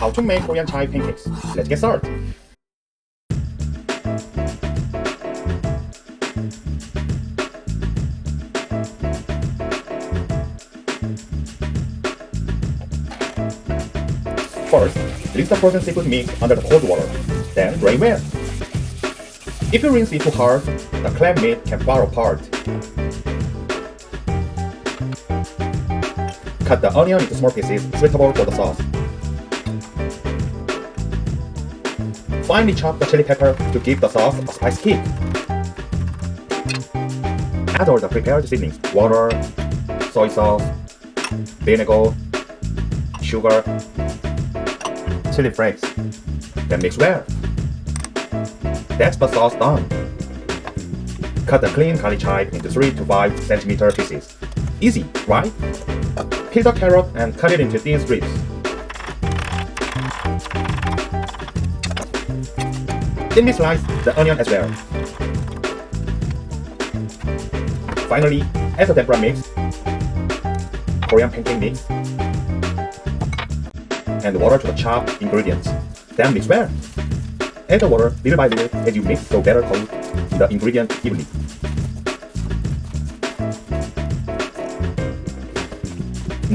how to make Korean chive pancakes. Let's get started. First, rinse the frozen seafood mix under the cold water, then drain well. If you rinse it too hard, the clam meat can fall apart. Cut the onion into small pieces suitable for the sauce. Finely chop the chili pepper to give the sauce a spice kick. Add all the prepared seasonings: water, soy sauce, vinegar, sugar, chili flakes. Then mix well. That's the sauce done. Cut the clean garlic chive into 3 to 5 cm pieces. Easy, right? Peel the carrot and cut it into thin strips. Thinly slice the onion as well. Finally, add the tempura mix, Korean pancake mix, and water to the chopped ingredients. Then mix well. Add the water little by little as you mix so better coat the ingredients evenly.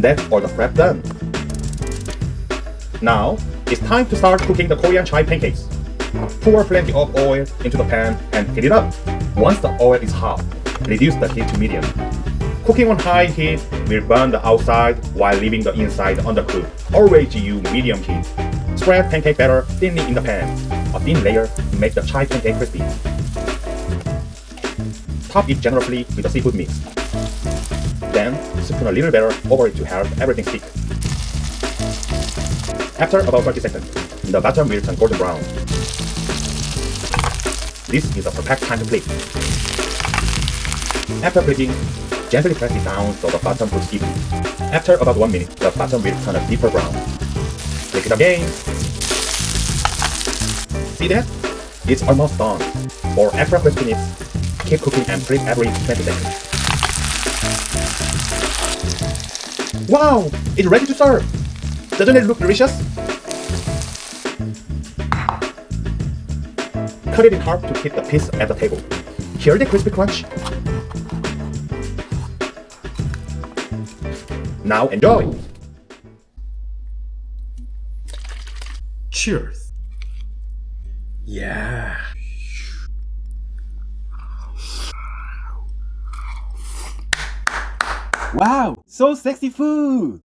That's all the prep done. Now, it's time to start cooking the Korean chive pancakes. Pour plenty of oil into the pan and heat it up. Once the oil is hot, reduce the heat to medium. Cooking on high heat will burn the outside while leaving the inside undercooked. Always use medium heat. Spread pancake batter thinly in the pan. A thin layer makes the chive pancake crispy. Top it generously with the seafood mix. Then, spoon a little batter over it to help everything stick. After about 30 seconds, the bottom will turn golden brown. This is the perfect time to flip. After flipping, gently press it down so the bottom cooks evenly. After about 1 minute, the bottom will turn a deeper brown. Flip it again. See that? It's almost done. For extra crispiness, keep cooking and flip every 20 seconds. Wow! It's ready to serve! Doesn't it look delicious? Cut it in half to keep the piece at the table. Hear the crispy crunch? Now enjoy! Cheers. Yeah. Wow, so sexy food.